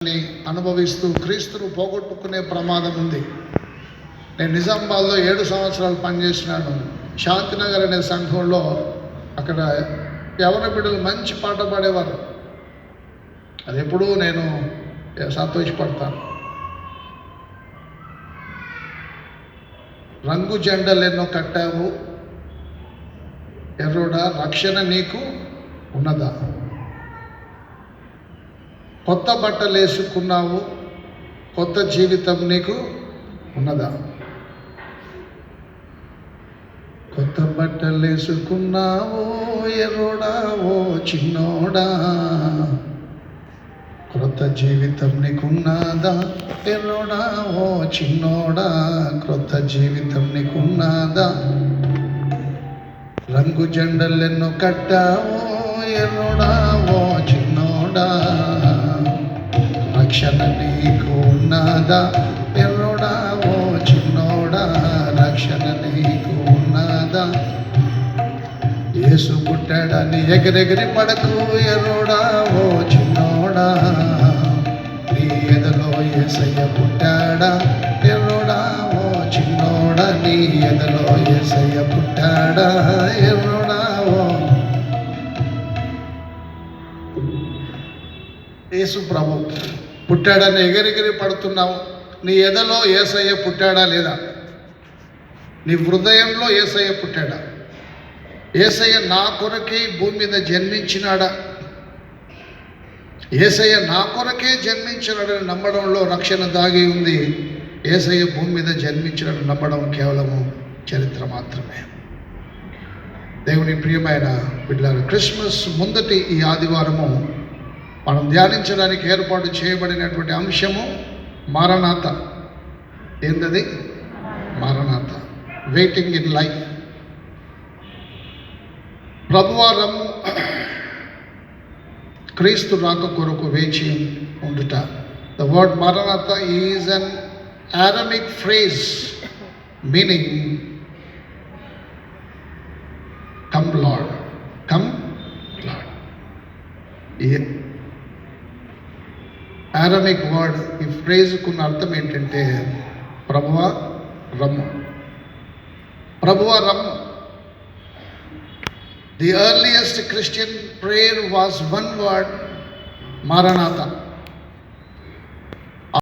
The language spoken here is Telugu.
అనుభవిస్తూ క్రీస్తును పోగొట్టుకునే ప్రమాదం ఉంది. నేను నిజామాబాద్లో 7 సంవత్సరాలు పనిచేసినాను. శాంతినగర్ అనే సంఘంలో అక్కడ యవన బిడ్డలు మంచి పాట పాడేవారు. అది ఎప్పుడూ నేను సంతోషపడతాను. రంగు జెండలు ఎన్నో కట్టావు ఎర్రోడా, రక్షణ నీకు ఉన్నదా? కొత్త బట్టలు వేసుకున్నావు, కొత్త జీవితం నీకు ఉన్నదా? కొత్త బట్టలు వేసుకున్నావు ఎర్రోడా, ఓ చిన్నోడా, క్రొత్త జీవితం నీకున్నదా? ఎర్రోడా, ఓ చిన్నోడా, క్రొత్త జీవితం నీకున్నదా? రంగు జెండలెన్నో కట్టావు ఎర్రోడా, ఓ చిన్నోడా, రక్షణ నీకు ఉన్నదా? ఎర్రోడా, ఓ చిన్నోడా, రక్షణ నీకు ఉన్నదా? యేసు పుట్టాడని ఎగిరెగిరి పడకు ఎర్రోడా, ఓ చిన్నోడా, నీ ఎదలో యేసయ్య పుట్టాడా? ఎర్రోడా, ఓ చిన్నోడా, నీ ఎదలో యేసయ్య పుట్టాడా? ఎర్రోడా, ఓ యేసు ప్రభు పుట్టాడని ఎగిరెగిరి పడుతున్నావు. నీ ఎదలో యేసయ్య పుట్టాడా లేదా? నీ హృదయంలో యేసయ్య పుట్టాడా? యేసయ్య నా కొరకే భూమి మీద జన్మించినాడా? యేసయ్య నా కొరకే జన్మించినాడని నమ్మడంలో రక్షణ దాగి ఉంది. యేసయ్య భూమి మీద జన్మించినట్టు నమ్మడం కేవలము చరిత్ర మాత్రమే. దేవుని ప్రియమైన బిడ్డలారా, క్రిస్మస్ ముందటి ఈ ఆదివారము మనం ధ్యానించడానికి ఏర్పాటు చేయబడినటువంటి అంశము మారనాథ. ఏంటది? Maranatha, waiting in life. ప్రభువా రమ్ము, క్రీస్తు రాక కొరకు వేచి ఉండుట. The word Maranatha is an Aramaic phrase meaning come Lord, come Lord. Aramaic word, ఈ ఫ్రేజ్ కున్న అర్థం ఏంటంటే ప్రభువా రమ్ము, ప్రభువా రమ్ము. The earliest Christian prayer was one word, Maranatha.